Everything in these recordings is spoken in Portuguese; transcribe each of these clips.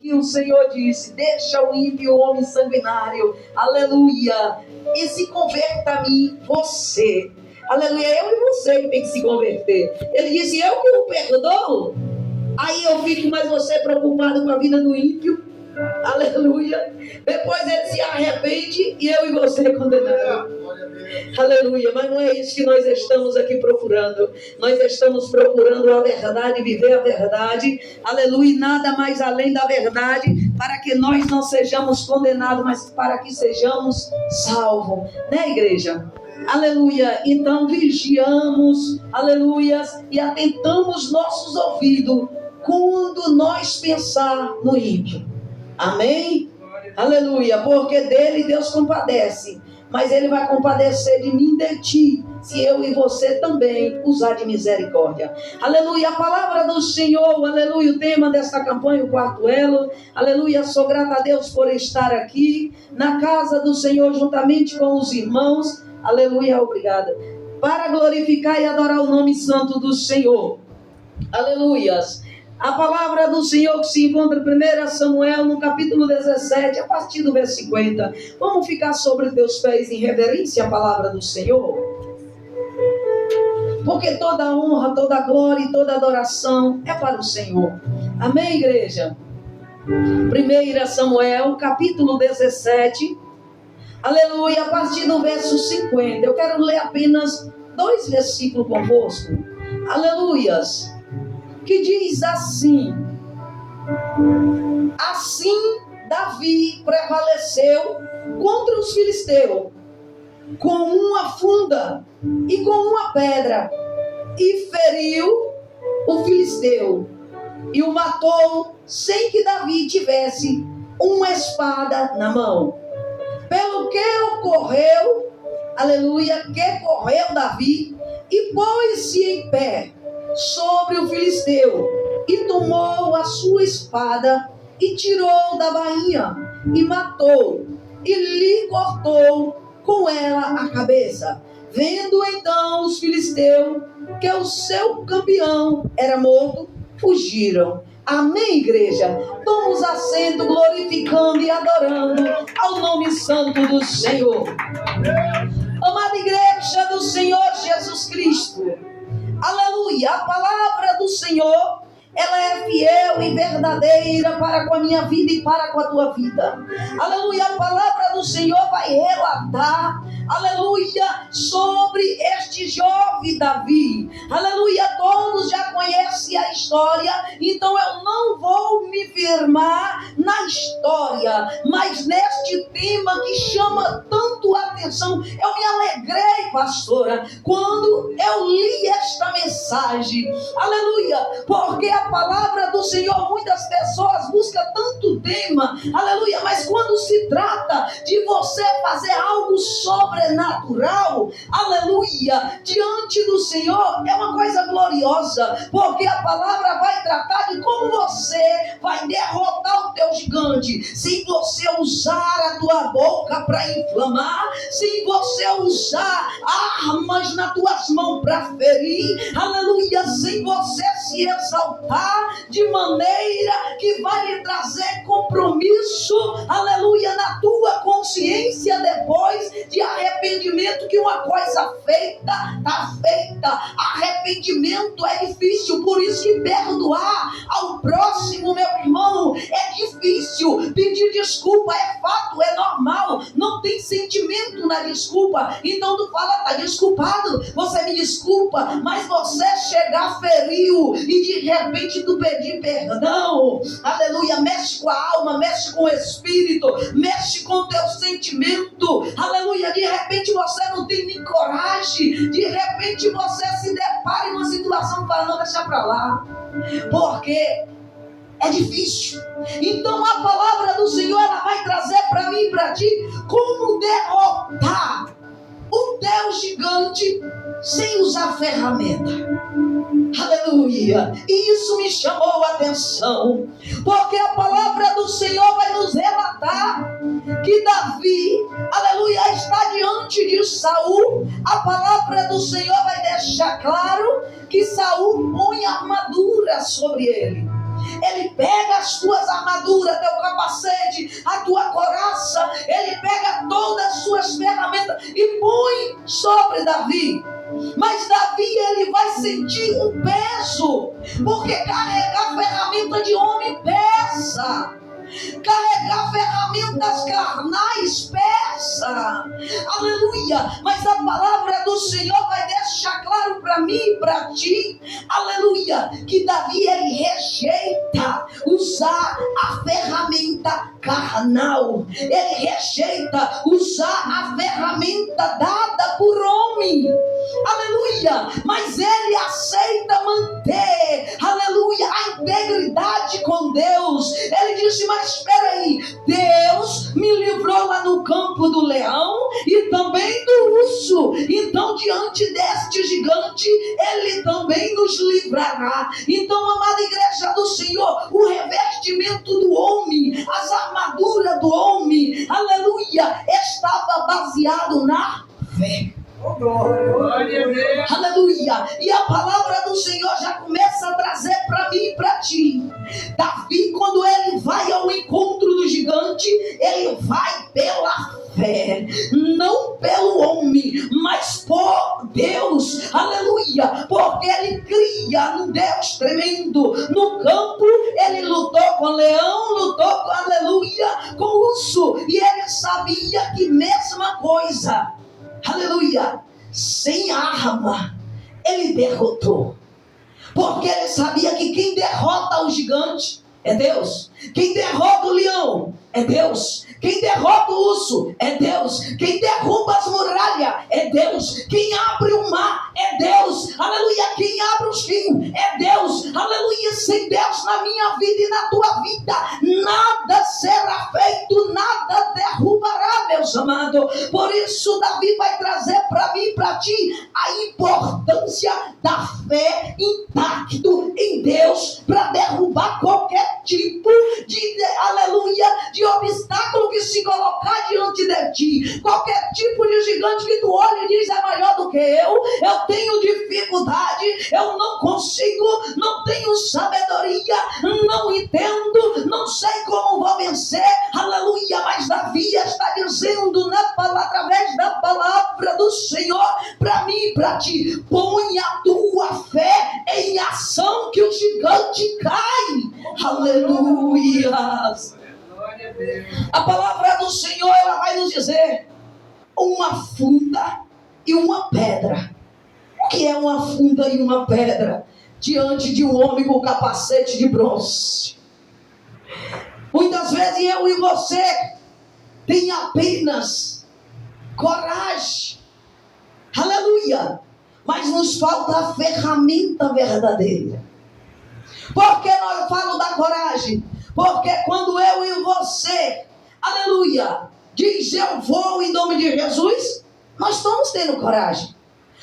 E o Senhor disse: deixa o ímpio homem sanguinário, aleluia, e se converta a mim, você. Aleluia, eu e você que tem que se converter. Ele disse: eu que o perdoo. Aí eu fico, mas você preocupado com a vida do ímpio. Aleluia. Depois ele se arrepende e eu e você condenado. Aleluia. Mas não é isso que nós estamos aqui procurando. Nós estamos procurando a verdade, viver a verdade. Aleluia. E nada mais além da verdade, para que nós não sejamos condenados, mas para que sejamos salvos. Né, igreja? Aleluia. Então vigiamos, aleluia, e atentamos nossos ouvidos quando nós pensar no ímpio. Amém? Aleluia. Porque dele Deus compadece, mas ele vai compadecer de mim e de ti, se eu e você também usar de misericórdia. Aleluia. A palavra do Senhor, aleluia. O tema desta campanha, o quarto elo. Aleluia. Sou grata a Deus por estar aqui na casa do Senhor juntamente com os irmãos. Aleluia. Obrigada. Para glorificar e adorar o nome santo do Senhor. Aleluias. A palavra do Senhor que se encontra em 1 Samuel, no capítulo 17, a partir do verso 50. Vamos ficar sobre teus pés em reverência à palavra do Senhor? Porque toda honra, toda glória e toda adoração é para o Senhor. Amém, igreja? 1 Samuel, capítulo 17. Aleluia, a partir do verso 50. Eu quero ler apenas 2 versículos convosco. Aleluias. Que diz assim: assim Davi prevaleceu contra os filisteus com uma funda e com uma pedra, e feriu o filisteu e o matou sem que Davi tivesse uma espada na mão. Pelo que ocorreu, aleluia, que correu Davi e pôs-se em pé sobre o filisteu, e tomou a sua espada, e tirou da bainha, e matou, e lhe cortou com ela a cabeça. Vendo então os filisteus que o seu campeão era morto, fugiram. Amém, igreja? Tomamos assento glorificando e adorando ao nome santo do Senhor. Amada igreja do Senhor Jesus Cristo, aleluia, a palavra do Senhor, ela é fiel e verdadeira para com a minha vida e para com a tua vida. Aleluia, a palavra do Senhor vai relatar, aleluia, sobre este jovem Davi. Aleluia, todos já conhecem a história, então eu não vou me firmar na história, mas neste tema que chama tanto a atenção. Eu me alegrei, pastora, quando eu li esta mensagem. Aleluia, porque a palavra do Senhor, muitas pessoas buscam tanto tema, aleluia, mas quando se trata de você fazer algo sobrenatural, aleluia, diante do Senhor, é uma coisa gloriosa, porque a palavra vai tratar de como você vai derrotar o teu gigante, se você usar a tua boca para inflamar, se você usar armas nas tuas mãos para ferir, aleluia, sem você se exaltar de maneira que vai lhe trazer compromisso, aleluia, na tua consciência depois de arrependimento, que uma coisa feita, está feita. Arrependimento é difícil, por isso que perdoar ao próximo, meu irmão, é difícil. Pedir desculpa é fato, é normal, não tem sentimento na desculpa, então tu fala, tá desculpado, você me desculpa, mas você chegar feriu e de repente tu pedir perdão, aleluia, mexe com a alma, mexe com o espírito, mexe com o teu sentimento, aleluia, de repente você não tem nem coragem, de repente você se depara em uma situação para não deixar para lá, porque é difícil. Então a palavra do Senhor, ela vai trazer para mim e para ti como derrotar o teu gigante sem usar ferramenta. Aleluia. E isso me chamou a atenção, porque a palavra do Senhor vai nos relatar que Davi, aleluia, está diante de Saul. A palavra do Senhor vai deixar claro que Saul põe armadura sobre ele. Ele pega as tuas armaduras, teu capacete, a tua coraça, ele pega todas as suas ferramentas e põe sobre Davi. Mas Davi, ele vai sentir um peso, porque carregar ferramenta de homem pesa. Carregar ferramentas carnais pesa. Aleluia. Mas a palavra do Senhor vai deixar claro para mim e para ti, aleluia, que Davi, ele rejeita usar a ferramenta carnal. Ele rejeita usar a ferramenta dada por homem. Aleluia. Mas ele aceita manter, aleluia, a integridade com Deus. Ele disse: mas espera aí, Deus me livrou lá no campo do leão e também do urso. Então, diante deste gigante, ele também nos livrará. Então, amada igreja do Senhor, o revestimento do homem, as armaduras do homem, aleluia, estava baseado na fé. Aleluia. E a palavra do Senhor já começa a trazer para mim e para ti. Davi, quando ele vai ao encontro do gigante, ele vai pela fé, não pelo homem, mas por Deus. Aleluia. Porque ele cria num Deus tremendo. No campo ele lutou com leão, lutou com, aleluia, com urso, e ele sabia que mesma coisa, aleluia, sem arma ele derrotou, porque ele sabia que quem derrota o gigante é Deus. Quem derrota o leão é Deus. Quem derrota o urso é Deus. Quem derruba as muralhas é Deus. Quem abre o mar é Deus. Aleluia. Quem abre os rios é Deus. Aleluia. Sem Deus na minha vida e na tua vida, nada será feito, nada derrubará, meus amados. Por isso Davi vai trazer para mim e para ti a importância da fé intacto em Deus para derrubar qualquer tipo de, aleluia, de obstáculo que se colocar diante de ti. Qualquer tipo de gigante que tu olha e diz: é maior do que eu tenho dificuldade, eu não consigo, não tenho sabedoria, não entendo, não sei como vou vencer, aleluia. Mas Davi está dizendo através da palavra do Senhor para mim e para ti: põe a tua fé em ação que o gigante cai. Aleluia. A palavra do Senhor, ela vai nos dizer uma funda e uma pedra. O que é uma funda e uma pedra diante de um homem com capacete de bronze? Muitas vezes eu e você tem apenas coragem, aleluia, mas nos falta a ferramenta verdadeira. Por que nós falamos da coragem? Porque quando eu e você, aleluia, diz eu vou em nome de Jesus, nós estamos tendo coragem.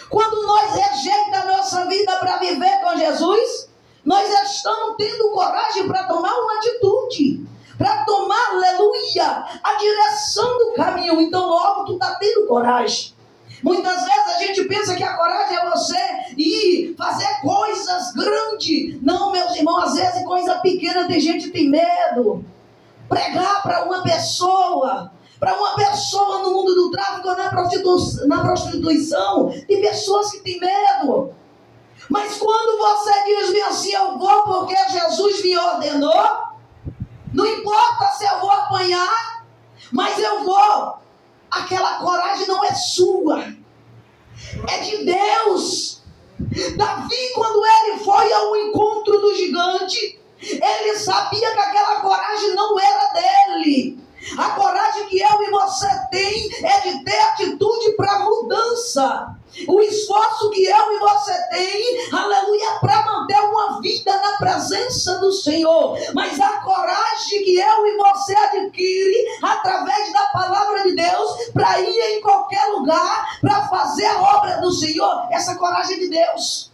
Quando nós rejeitamos a nossa vida para viver com Jesus, nós estamos tendo coragem para tomar uma atitude, para tomar, aleluia, a direção do caminho. Então logo tu está tendo coragem. Muitas vezes a gente pensa que a coragem é você ir fazer coisas grandes. Não, meus irmãos, às vezes coisa pequena tem gente que tem medo. Pregar para uma pessoa no mundo do tráfico ou na prostituição, tem pessoas que têm medo. Mas quando você diz bem assim: eu vou porque Jesus me ordenou, não importa se eu vou apanhar, mas eu vou. Aquela coragem não é sua, é de Deus. Davi, quando ele foi ao encontro do gigante, ele sabia que aquela coragem não era dele. A coragem que eu e você tem é de ter atitude para mudança. O esforço que eu e você tem, aleluia, para manter uma vida na presença do Senhor. Mas a coragem que eu e você adquire através da palavra de Deus para ir em qualquer lugar, para fazer a obra do Senhor, essa coragem é de Deus.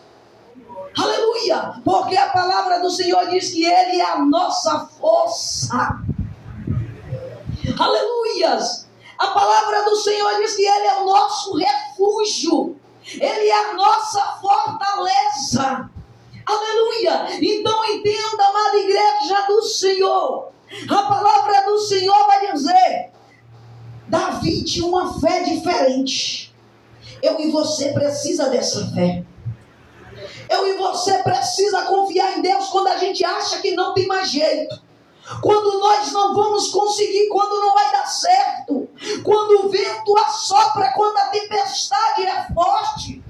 Aleluia, porque a palavra do Senhor diz que Ele é a nossa força. Aleluias. A palavra do Senhor diz que Ele é o nosso refúgio. Ele é a nossa fortaleza. Aleluia! Então entenda, amada igreja do Senhor. A palavra do Senhor vai dizer: Davi tinha uma fé diferente. Eu e você precisa dessa fé. Eu e você precisa confiar em Deus quando a gente acha que não tem mais jeito. Quando nós não vamos conseguir, quando não vai dar certo. Quando o vento assopra, quando a tempestade é forte.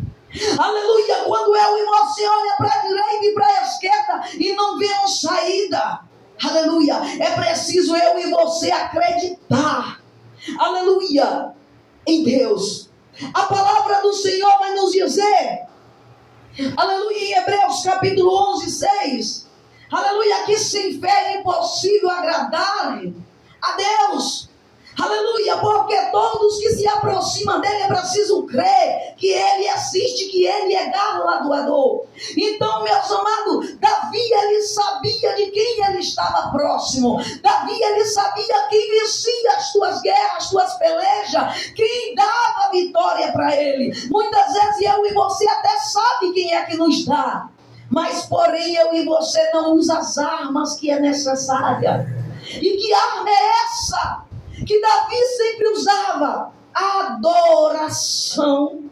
Aleluia, quando eu e você olha para a direita e para a esquerda e não vemos saída. Aleluia, é preciso eu e você acreditar. Aleluia, em Deus. A palavra do Senhor vai nos dizer, aleluia, em Hebreus capítulo 11, 6. Aleluia, que sem fé é impossível agradar a Deus. Aleluia, porque todos que se aproximam dele é preciso crer que ele existe, que ele é galardoador. Então, meus amados, Davi, ele sabia de quem ele estava próximo. Davi, ele sabia quem vencia as suas guerras, as suas pelejas, quem dava vitória para ele. Muitas vezes eu e você até sabe quem é que nos dá. Mas, porém, eu e você não usa as armas que é necessária. E que arma é essa que Davi sempre usava? A adoração.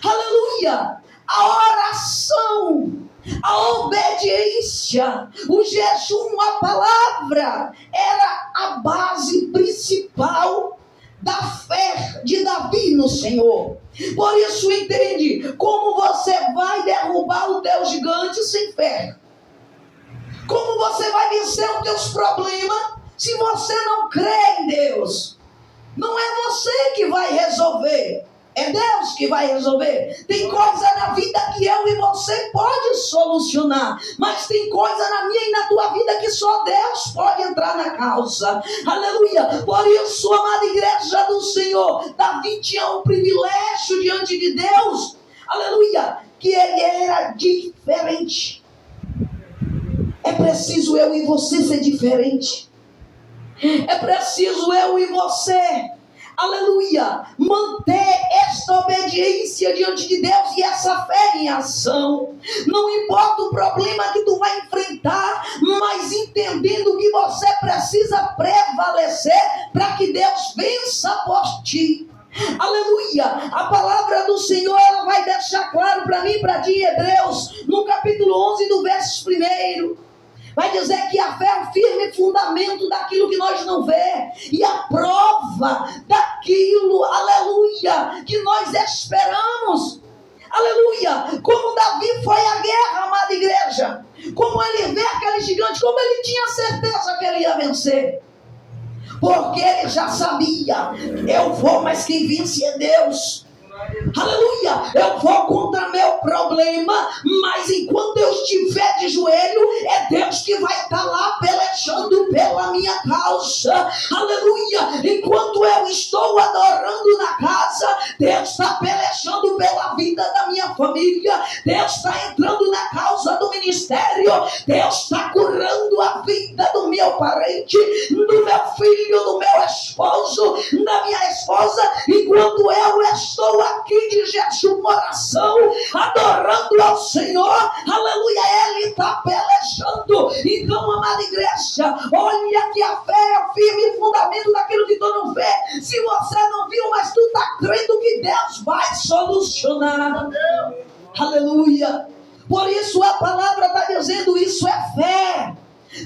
Aleluia! A oração, a obediência, o jejum, a palavra era a base principal da fé de Davi no Senhor. Por isso entende como você vai derrubar o teu gigante sem fé. Como você vai vencer os teus problemas se você não crê em Deus. Não é você que vai resolver, é Deus que vai resolver. Tem coisa na vida que eu e você pode solucionar, mas tem coisa na minha e na tua vida que só Deus pode entrar na causa. Aleluia! Por isso, amada igreja do Senhor, Davi tinha um privilégio diante de Deus. Aleluia! Que ele era diferente. É preciso eu e você ser diferente. É preciso eu e você, aleluia, manter esta obediência diante de Deus e essa fé em ação. Não importa o problema que tu vai enfrentar, mas entendendo que você precisa prevalecer para que Deus vença por ti. Aleluia, a palavra do Senhor ela vai deixar claro para mim e para ti em Hebreus, no capítulo 11 do verso 1. Vai dizer que a fé é o firme fundamento daquilo que nós não vemos e a prova daquilo, aleluia, que nós esperamos. Aleluia, como Davi foi à guerra, amada igreja, como ele vê aquele gigante, como ele tinha certeza que ele ia vencer. Porque ele já sabia, eu vou, mas quem vence é Deus. Aleluia, eu vou contra meu problema, mas enquanto eu estiver de joelho, é Deus que vai estar lá pelejando pela minha causa. Aleluia, enquanto eu estou adorando na casa, Deus está pelejando pela vida da minha família, Deus está entrando na causa do ministério, Deus está curando a vida do meu parente, do meu filho, do meu esposo, da minha esposa, enquanto eu estou aqui de jejum, oração, adorando ao Senhor, aleluia, Ele está pelejando. Então, amada igreja, olha que a fé é o firme fundamento daquilo que tu não vê. Se você não viu, mas tu está crendo que Deus vai solucionar. Aleluia. Por isso a palavra está dizendo, isso é fé.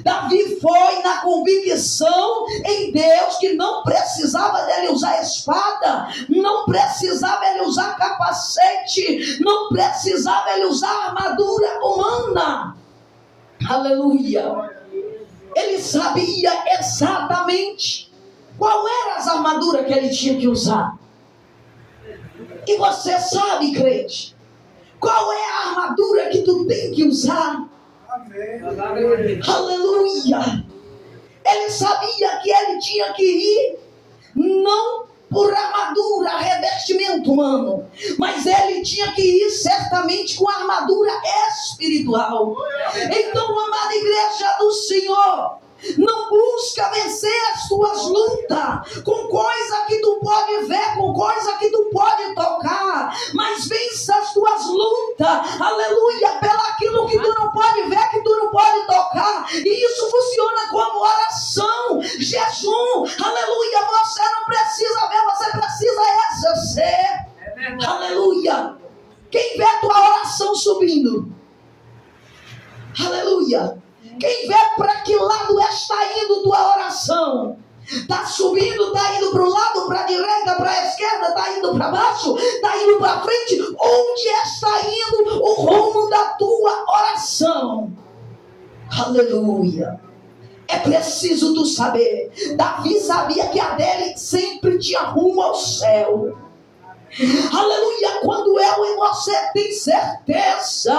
Davi foi na convicção em Deus que não precisava dele usar espada, não precisava ele usar capacete, não precisava ele usar armadura humana. Aleluia. Ele sabia exatamente qual era as armaduras que ele tinha que usar. E você sabe, crente, qual é a armadura que tu tem que usar? Amém. Aleluia. Ele sabia que ele tinha que ir não por armadura, revestimento humano, mas ele tinha que ir certamente com armadura espiritual. Então, amada igreja do Senhor, não busca vencer as tuas lutas com coisa que tu pode ver, com coisa que tu pode tocar, mas vença as tuas lutas, aleluia, pelaquilo que tu não jejum, aleluia, você não precisa ver, você precisa exercer, aleluia. Quem vê a tua oração subindo, aleluia, quem vê para que lado está indo tua oração, está subindo, está indo para o lado, para a direita, para a esquerda, está indo para baixo, está indo para frente, onde está indo o rumo da tua oração, aleluia. É preciso tu saber. Davi sabia que a dele sempre tinha rumo ao céu. Aleluia, quando eu e você tem certeza,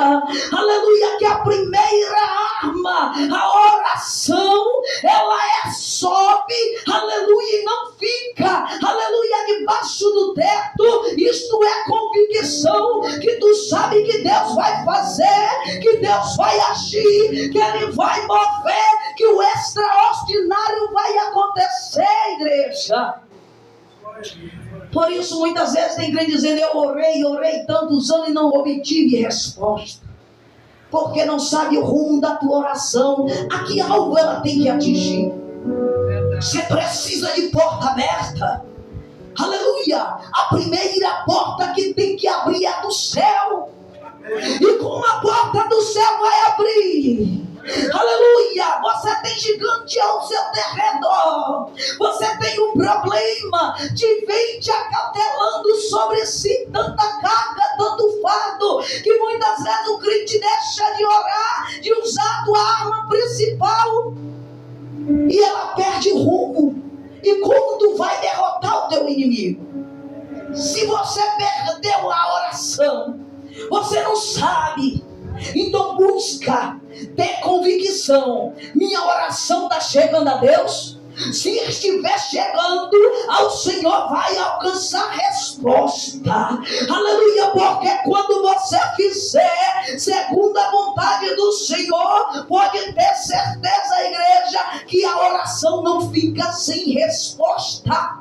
aleluia, que a primeira arma, a oração, ela sobe, aleluia, e não fica, aleluia, debaixo do teto. Isto é convicção, que tu sabe que Deus vai fazer, que Deus vai agir, que Ele vai mover, que o extraordinário vai acontecer, igreja. Por isso muitas vezes tem crente dizendo: eu orei tantos anos e não obtive resposta, porque não sabe o rumo da tua oração, a que algo ela tem que atingir. Você precisa de porta aberta, aleluia. A primeira porta que tem que abrir é do céu, e como a porta do céu vai abrir, aleluia, você tem gigante ao seu derredor, você tem um problema de vem te acautelando sobre si, tanta carga, tanto fardo, que muitas vezes o crente deixa de orar, de usar a tua arma principal, e ela perde o rumo. E como tu vai derrotar o teu inimigo? Se você perdeu a oração, você não sabe. Então busca ter convicção. Minha oração está chegando a Deus? Se estiver chegando, ao Senhor vai alcançar resposta. Aleluia, porque quando você fizer segundo a vontade do Senhor, pode ter certeza, igreja, que a oração não fica sem resposta.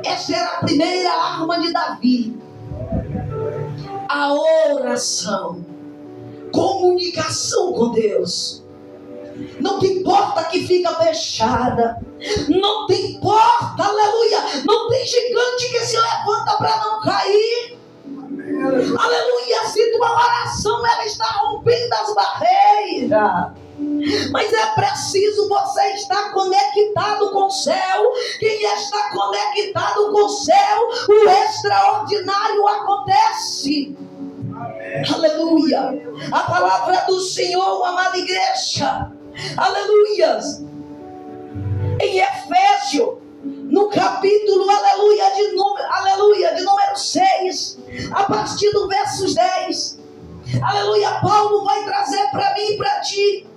Essa era a primeira arma de Davi. A oração, comunicação com Deus. Não tem porta que fica fechada, não tem porta, aleluia, não tem gigante que se levanta para não cair, aleluia. Se tua oração ela está rompendo as barreiras, mas é preciso você estar conectado com o céu. Quem está conectado com o céu, o extraordinário acontece. Aleluia. A palavra do Senhor, amada igreja, aleluias, em Efésios, no capítulo, aleluia, de número 6, a partir do versos 10, aleluia, Paulo vai trazer para mim e para ti,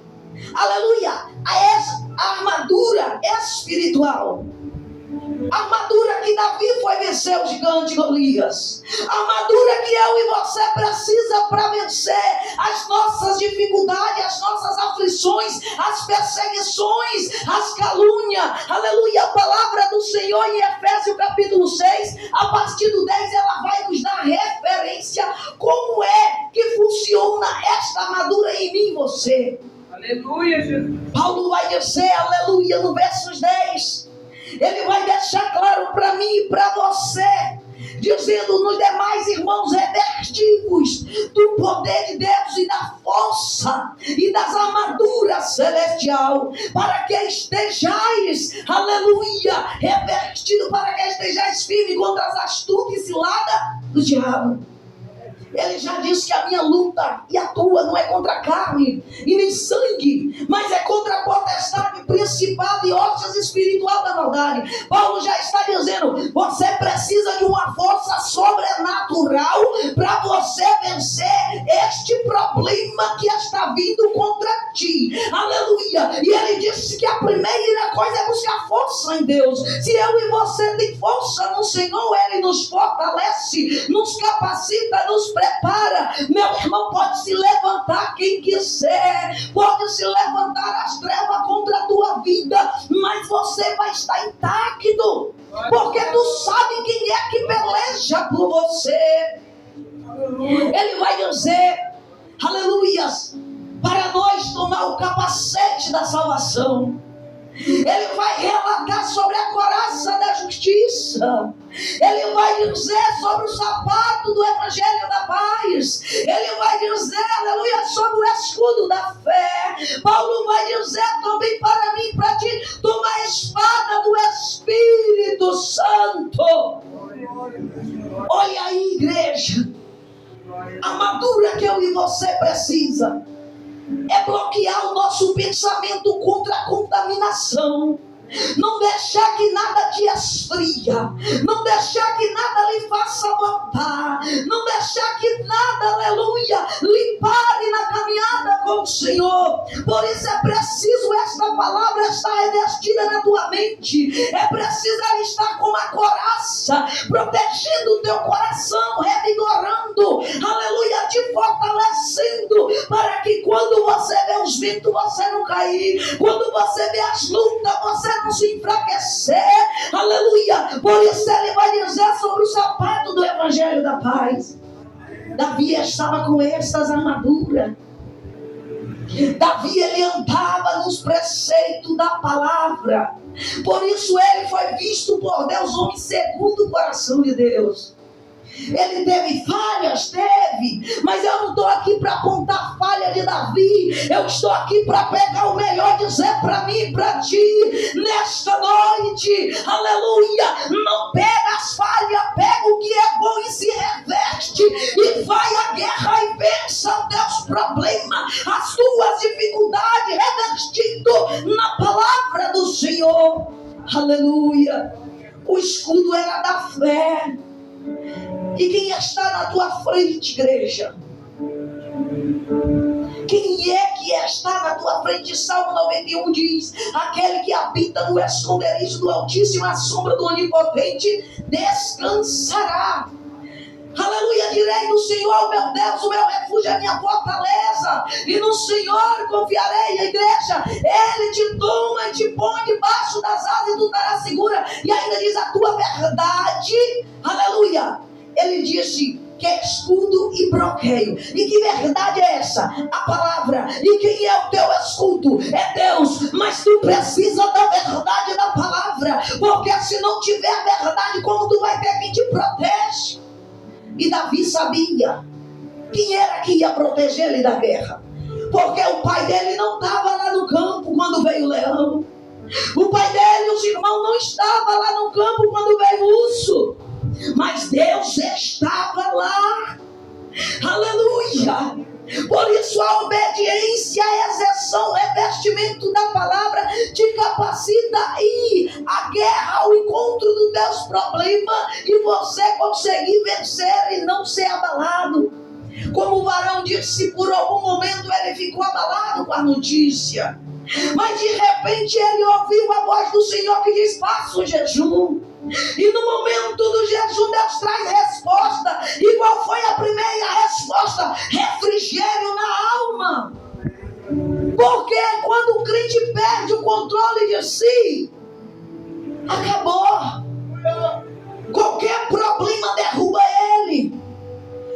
aleluia, a armadura espiritual. A armadura que Davi foi vencer o gigante Golias. A armadura que eu e você precisa para vencer as nossas dificuldades, as nossas aflições, as perseguições, as calúnias. Aleluia, a palavra do Senhor em Efésios capítulo 6, a partir do 10, ela vai nos dar referência como é que funciona esta armadura em mim e você. Aleluia, Jesus. Paulo vai dizer, aleluia, no versos 10, ele vai deixar claro para mim e para você, dizendo: nos demais irmãos, revestivos do poder de Deus e da força e das armaduras celestial, para que estejais, aleluia, revestido, para que estejais firme contra as astutas e ciladas do diabo. Ele já disse que a minha luta e a tua não é contra a carne e nem sangue, mas é contra a potestade, principado e hostes espiritual da maldade. Paulo já está dizendo: você precisa de uma força sobrenatural para você vencer este problema que está vindo contra ti. Aleluia. E ele disse que a primeira coisa é buscar força em Deus. Se eu e você tem força no Senhor, Ele nos fortalece, nos capacita, nos prepara. Meu irmão, pode se levantar quem quiser, pode se levantar as trevas contra a tua vida, mas você vai estar intacto, porque tu sabe quem é que peleja por você. Ele vai dizer, aleluias, para nós tomar o capacete da salvação. Ele vai relatar sobre a coraça da justiça. Ele vai dizer sobre o sapato do evangelho da paz. Ele vai dizer, aleluia, sobre o escudo da fé. Paulo vai dizer também para mim, para ti, toma a espada do Espírito Santo. Olha aí, igreja, a armadura que eu e você precisa é bloquear o nosso pensamento contra a contaminação. Não deixar que nada te esfria. Não deixar que nada lhe faça voltar. Não deixar que nada, aleluia, lhe pare na caminhada com o Senhor. Por isso é preciso esta palavra estar revestida na tua mente. É preciso ela estar com a coraça, protegendo o teu coração, revigorando, aleluia, te fortalecendo, para que quando você vê os ventos, você não cair. Quando você vê as lutas, você não se enfraquecer, aleluia. Por isso ele vai dizer sobre o sapato do evangelho da paz. Davi estava com estas armaduras. Davi, ele andava nos preceitos da palavra. Por isso ele foi visto por Deus homem segundo o coração de Deus. Ele teve falhas, teve, mas eu não estou aqui para apontar falha de Davi. Eu estou aqui para pegar o melhor, dizer para mim e para ti nesta noite, aleluia. Não pega as falhas, pega o que é bom e se reveste e vai à guerra e vença os teus problemas, as tuas dificuldades, revestido na palavra do Senhor, aleluia. O escudo era da fé. E quem está na tua frente, igreja? Quem é que está na tua frente? Salmo 91 diz: aquele que habita no esconderijo do Altíssimo, à sombra do Onipotente, descansará. Aleluia, direi do Senhor, meu Deus, o meu refúgio, a minha fortaleza, e no Senhor confiarei. A igreja, Ele te toma e te põe debaixo das asas e tu estarás segura. E ainda diz a tua verdade, aleluia. Ele disse que é escudo e bloqueio. E que verdade é essa? A palavra. E quem é o teu escudo? É Deus. Mas tu precisa da verdade da palavra, porque se não tiver verdade, como tu vai ter quem te protege? E Davi sabia quem era que ia proteger ele da guerra, porque o pai dele não estava lá no campo quando veio o leão. O pai dele, os irmãos, não estavam lá no campo quando veio o urso. Mas Deus estava lá, aleluia. Por isso a obediência, a exerção, o revestimento da palavra te capacita a ir à guerra, ao encontro dos teus problemas, e você conseguir vencer e não ser abalado. Como o varão disse, por algum momento ele ficou abalado com a notícia, mas de repente ele ouviu a voz do Senhor que diz: faça o jejum. E no momento do jejum Deus traz resposta. E qual foi a primeira resposta? Refrigério na alma. Porque quando o crente perde o controle de si, acabou. Qualquer problema derruba ele.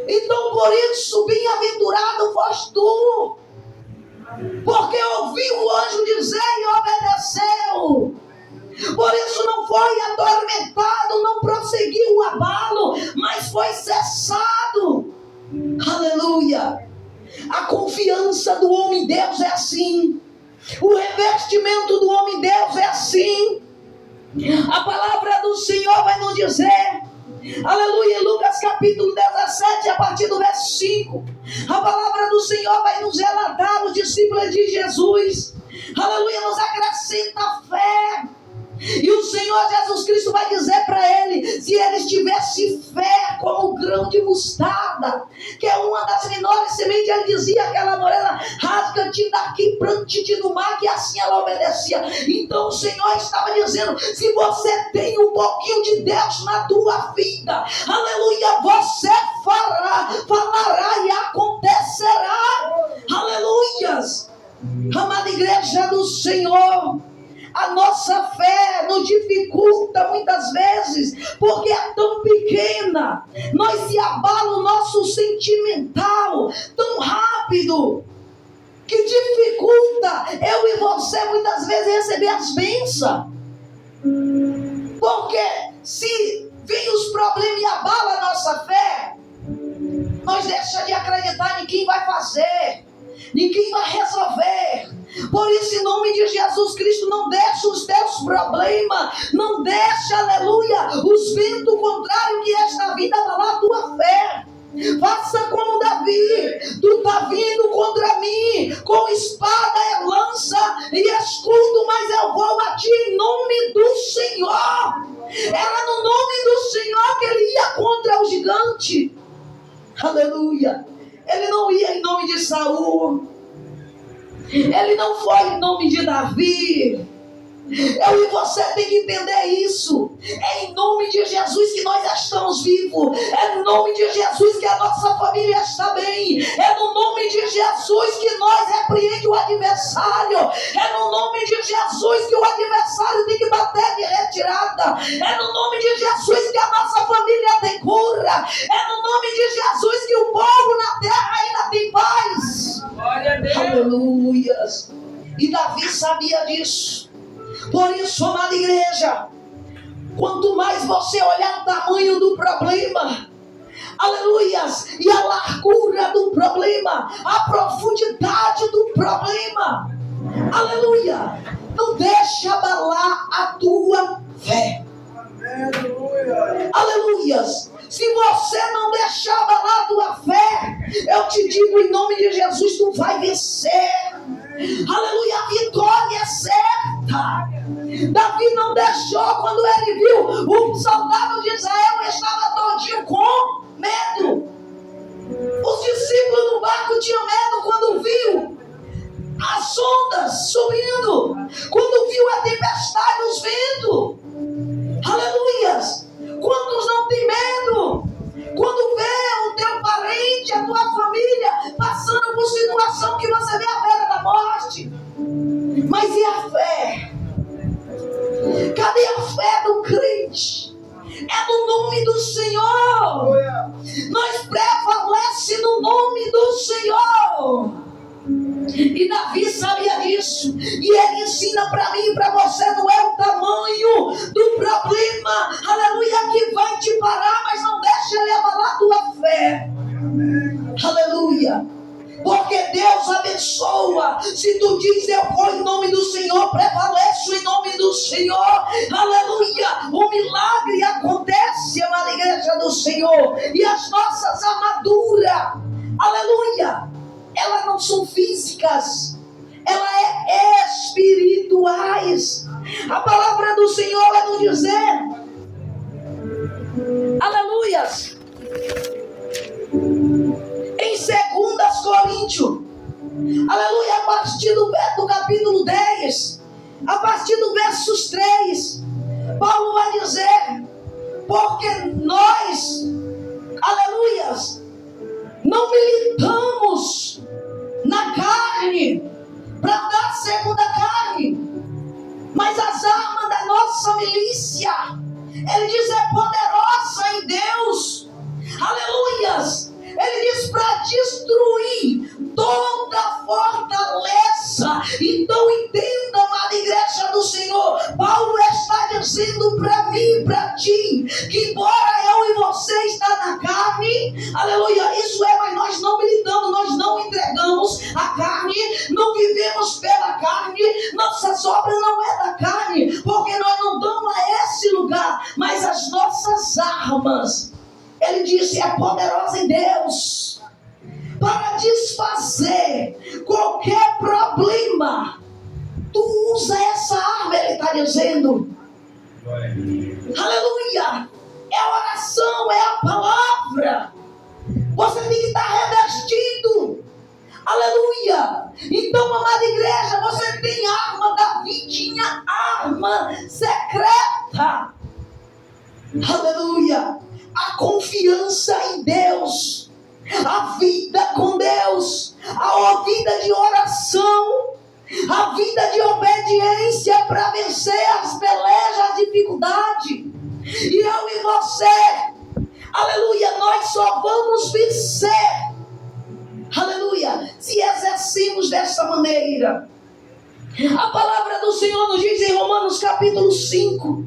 Então por isso, bem-aventurado foste tu, porque ouviu o anjo dizer e obedeceu. Por isso não foi atormentado, não prosseguiu o abalo, mas foi cessado. Aleluia. A confiança do homem Deus é assim. O revestimento do homem Deus é assim. A palavra do Senhor vai nos dizer, aleluia, em Lucas capítulo 17, a partir do verso 5, a palavra do Senhor vai nos relatar, os discípulos de Jesus, aleluia, nos acrescenta fé. E o Senhor Jesus Cristo vai dizer para ele, se eles tivessem fé como o grão de mostarda, que é uma das menores sementes, ele dizia aquela morena: rasga-te daqui, plante-te no mar, que assim ela obedecia. Então o Senhor estava dizendo, se você tem um pouquinho de Deus na tua vida, aleluia, você falará e acontecerá. Aleluias. Amada igreja do Senhor, a nossa fé nos dificulta muitas vezes, porque é tão pequena. Nós se abala o nosso sentimental tão rápido, que dificulta eu e você muitas vezes receber as bênçãos. Porque se vem os problemas e abala a nossa fé, nós deixamos de acreditar em quem vai fazer, em quem vai resolver. Por isso, em nome de Jesus Cristo, não deixa os teus problemas, não deixa, aleluia, os ventos contrários que esta vida abalar a tua fé. Faça como Davi. Tu está vindo contra mim com espada e lança e escudo, mas eu vou a ti em nome do Senhor. Era no nome do Senhor que ele ia contra o gigante. Aleluia. Ele não ia em nome de Saul. Ele não foi em nome de Davi. Eu e você tem que entender isso. É em nome de Jesus que nós estamos vivos. É no nome de Jesus que a nossa família está bem. É no nome de Jesus que nós repreendemos o adversário. É no nome de Jesus que o adversário tem que bater de retirada. É no nome de Jesus que a nossa família tem cura. É no nome de Jesus que o povo na terra ainda tem paz. Glória a Deus. Aleluia. E Davi sabia disso. Por isso, amada igreja, quanto mais você olhar o tamanho do problema, aleluias, e a largura do problema, a profundidade do problema, aleluia, não deixe abalar a tua fé. Aleluias. Se você não deixar abalar a tua fé, eu te digo em nome de Jesus, tu vai vencer. Aleluia, a vitória é certa. Davi não deixou. Quando ele viu o soldado de Israel, estava todinho com medo. Os discípulos no barco tinham medo quando viu as ondas subindo, quando viu a tempestade, os ventos. Aleluias. Quantos não têm medo quando vê o teu parente, a tua família passando por situação que você vê à beira da morte? Mas e a fé? Cadê a fé do crente? É no nome do Senhor. Nós prevalece no nome do Senhor. E Davi sabia disso. E ele ensina para mim e para você. Não é o tamanho do problema, aleluia, que vai te parar, mas não deixa ele abalar a tua fé. Aleluia. Porque Deus abençoa. Se tu diz eu vou em nome do Senhor, prevaleço em nome do Senhor, aleluia, o milagre acontece, amada igreja do Senhor. E as nossas armaduras, aleluia, elas não são físicas, elas é espirituais. A palavra do Senhor vai nos dizer, aleluias, em 2 Coríntios, aleluia, a partir do capítulo 10, a partir do versos 3, Paulo vai dizer, porque nós, aleluias, não militamos na carne, para dar segundo a carne, mas as armas da nossa milícia, ele diz, é poderosa em Deus, aleluias. Ele diz para destruir toda fortaleza. Então entenda, amada igreja do Senhor, Paulo está dizendo para mim e para ti, que embora eu e você está na carne, aleluia, isso é, mas nós não militamos, nós não entregamos a carne, não vivemos pela carne, nossas obras não é da carne, porque nós não damos a esse lugar, mas as nossas armas, ele disse, é poderosa em Deus para desfazer qualquer problema. Tu usa essa arma, ele está dizendo. Aleluia. É a oração, é a palavra. Você tem que estar revestido. Aleluia. Então, amada igreja, você tem arma. Davi tinha arma secreta. Aleluia. A confiança em Deus, a vida com Deus, a vida de oração, a vida de obediência para vencer as pelejas, as dificuldades. E eu e você, aleluia, nós só vamos vencer, Aleluia. Se exercemos dessa maneira. A palavra do Senhor nos diz em Romanos capítulo 5.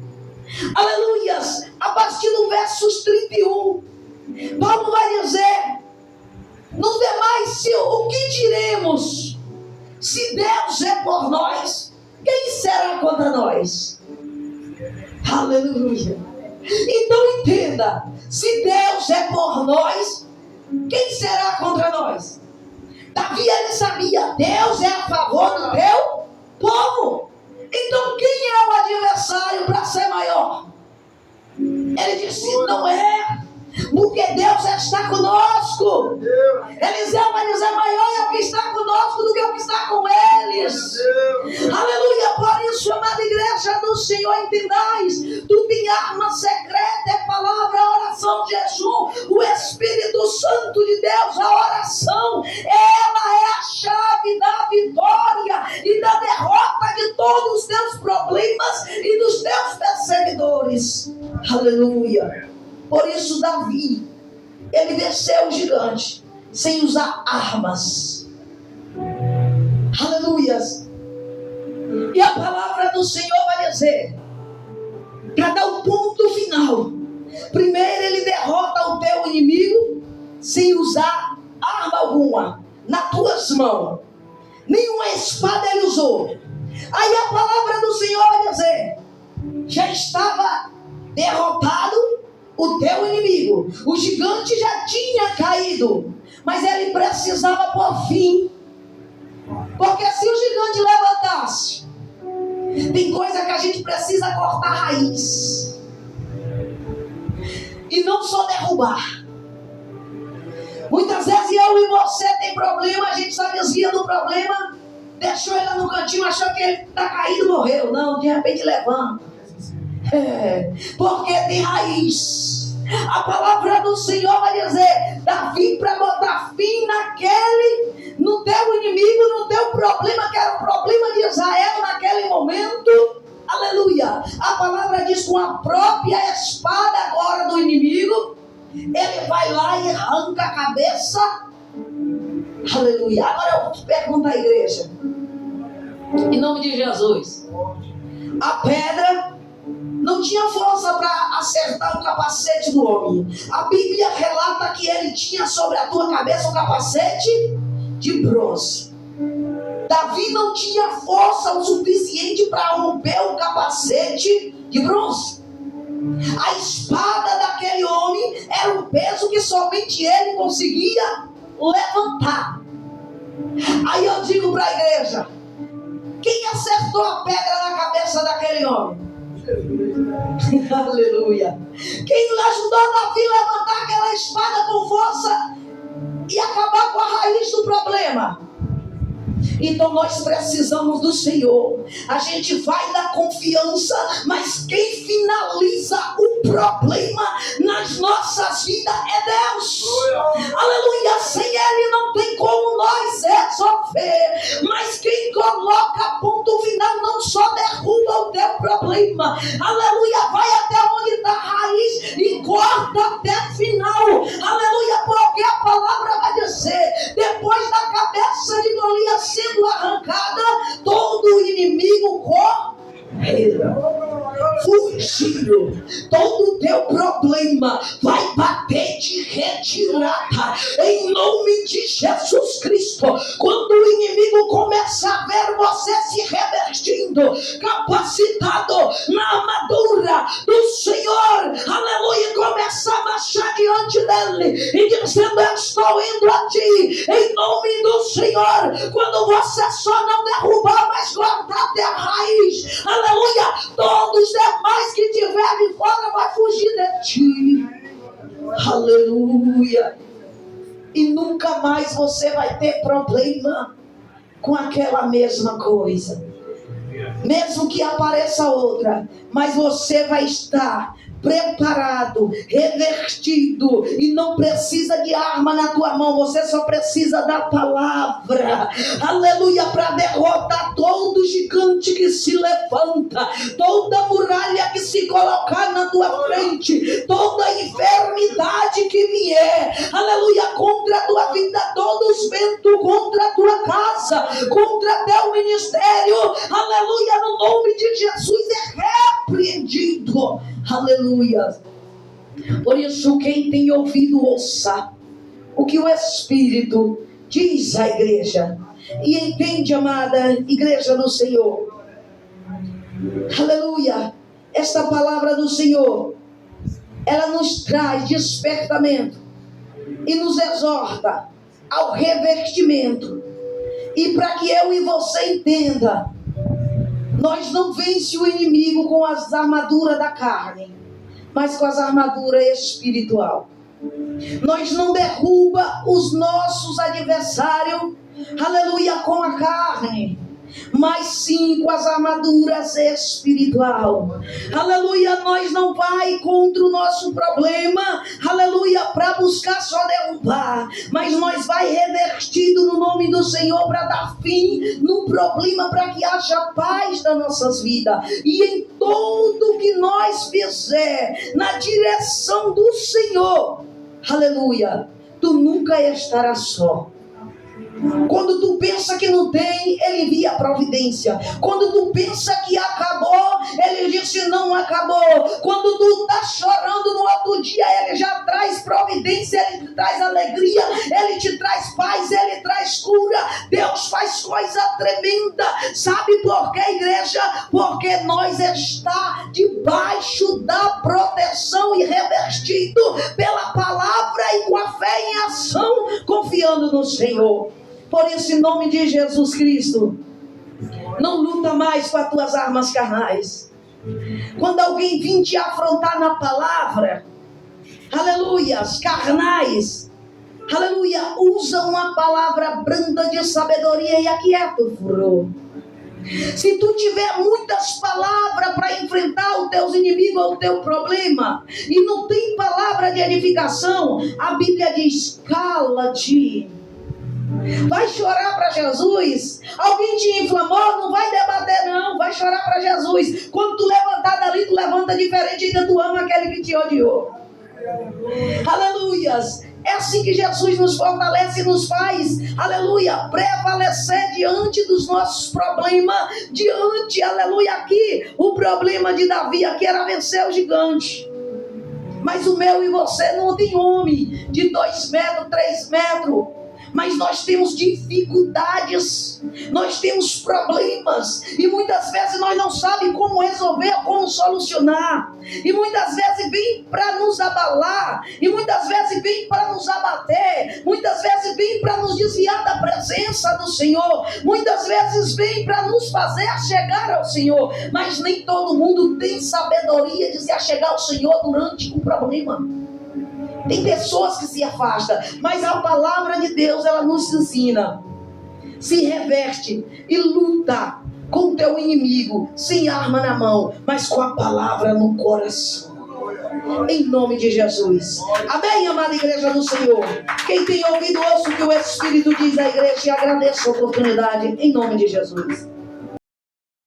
Aleluias. A partir do versos 31. Paulo vai dizer: nos demais, o que diremos? Se Deus é por nós, quem será contra nós? Aleluia. Então entenda: se Deus é por nós, quem será contra nós? Davi, ele sabia: Deus é a favor do teu povo. Então quem é o adversário para ser maior? Ele disse: não é, porque Deus está conosco. Eliseu vai dizer: maior é o que está conosco do que o que está com eles. Aleluia. Por isso, amada igreja do Senhor, entendais: tu tem arma secreta, é palavra, oração, jejum. O Espírito Santo de Deus, a oração, ela é a chave da vitória e da derrota de todos os teus problemas e dos teus perseguidores. Aleluia. Por isso Davi, ele venceu o gigante sem usar armas. Aleluias. E a palavra do Senhor vai dizer, para dar o ponto final: primeiro ele derrota o teu inimigo sem usar arma alguma nas tuas mãos. Nenhuma espada ele usou. Aí a palavra do Senhor vai dizer: já estava derrotado o teu inimigo, o gigante já tinha caído, mas ele precisava pôr fim. Porque se o gigante levantasse, tem coisa que a gente precisa cortar a raiz e não só derrubar. Muitas vezes eu e você tem problema, a gente só desvia do problema, deixou ele lá no cantinho, achou que ele está caído, morreu. Não, de repente levanta. Porque tem raiz. A palavra do Senhor vai dizer: Davi, para botar fim no teu inimigo, no teu problema, que era o problema de Israel naquele momento. Aleluia. A palavra diz: com a própria espada agora do inimigo, ele vai lá e arranca a cabeça. Aleluia. Agora eu pergunto à igreja, em nome de Jesus: a pedra não tinha força para acertar o capacete do homem. A Bíblia relata que ele tinha sobre a tua cabeça um capacete de bronze. Davi não tinha força o suficiente para romper o capacete de bronze. A espada daquele homem era um peso que somente ele conseguia levantar. Aí eu digo para a igreja: quem acertou a pedra na cabeça daquele homem? Aleluia. Quem ajudou Davi a levantar aquela espada com força e acabar com a raiz do problema? Então nós precisamos do Senhor. A gente vai dar confiança, mas quem finaliza o problema nas nossas vidas é Deus. Aleluia. Sem Ele não tem como nós resolver, mas quem coloca ponto final não só derruba o teu problema, aleluia, vai até onde está a raiz e corta até o final. Aleluia. Porque a palavra vai dizer: depois da cabeça de Golias sendo arrancada, todo o inimigo fugiu. Todo o teu problema vai bater de retirada em nome de Jesus Cristo. Quando o inimigo começa a ver você se revestindo, capacitado na armadura do Senhor, aleluia, começa a marchar diante dele e dizendo: eu estou indo a ti em nome do Senhor. Quando você só não derrubar, mas cortar até a raiz, aleluia, todos os demais que tiver de fora vai fugir de ti. Aleluia. E nunca mais você vai ter problema com aquela mesma coisa. Mesmo que apareça outra, mas você vai estar preparado, revestido, e não precisa de arma na tua mão, você só precisa da palavra, aleluia, para derrotar todo gigante que se levanta, toda muralha que se colocar na tua frente, toda enfermidade que vier, aleluia, contra a tua vida, todos ventos contra a tua casa, contra teu ministério, aleluia, no nome de Jesus é repreendido, aleluia. Por isso, quem tem ouvido, ouça o que o Espírito diz à igreja. E entende, amada igreja do Senhor, aleluia, esta palavra do Senhor, ela nos traz despertamento e nos exorta ao revestimento. E para que eu e você entenda, nós não vence o inimigo com as armaduras da carne, mas com as armaduras espiritual. Nós não derruba os nossos adversários, aleluia, com a carne, mas sim com as armaduras espiritual. Aleluia, nós não vai contra o nosso problema, aleluia, para buscar só derrubar, mas nós vai revertido no nome do Senhor para dar fim no problema, para que haja paz nas nossas vidas. E em tudo que nós fizer na direção do Senhor, aleluia, tu nunca estarás só. Quando tu pensa que não tem, ele envia a providência. Quando tu pensa que acabou, ele disse não acabou. Quando tu está chorando no outro dia, ele já traz providência, ele te traz alegria, ele te traz paz, ele traz cura. Deus faz coisa tremenda. Sabe por quê, igreja? Porque nós está debaixo da proteção e revestido pela palavra e com a fé em ação, confiando no Senhor. Por isso, em nome de Jesus Cristo, não luta mais com as tuas armas carnais. Quando alguém vir te afrontar na palavra, aleluia, carnais, aleluia, usa uma palavra branda de sabedoria e aquieta o furor. Se tu tiver muitas palavras para enfrentar os teus inimigos ou o teu problema, e não tem palavra de edificação, a Bíblia diz, cala-te. Vai chorar para Jesus. Alguém te inflamou, não vai debater não, vai chorar para Jesus. Quando tu levantar dali, tu levanta diferente, ainda tu ama aquele que te odiou. Aleluias. É assim que Jesus nos fortalece e nos faz, aleluia, prevalecer diante dos nossos problemas, diante, aleluia, aqui, o problema de Davi aqui era vencer o gigante. Mas o meu e você não tem homem de 2 metros, 3 metros. Mas nós temos dificuldades, nós temos problemas, e muitas vezes nós não sabemos como resolver, como solucionar, e muitas vezes vem para nos abalar, e muitas vezes vem para nos abater, muitas vezes vem para nos desviar da presença do Senhor, muitas vezes vem para nos fazer chegar ao Senhor, mas nem todo mundo tem sabedoria de se achegar ao Senhor durante um problema. Tem pessoas que se afastam, mas a palavra de Deus, ela nos ensina. Se reveste e luta com o teu inimigo, sem arma na mão, mas com a palavra no coração. Em nome de Jesus. Amém, amada igreja do Senhor. Quem tem ouvido, ouça o que o Espírito diz à igreja e agradeça a oportunidade. Em nome de Jesus.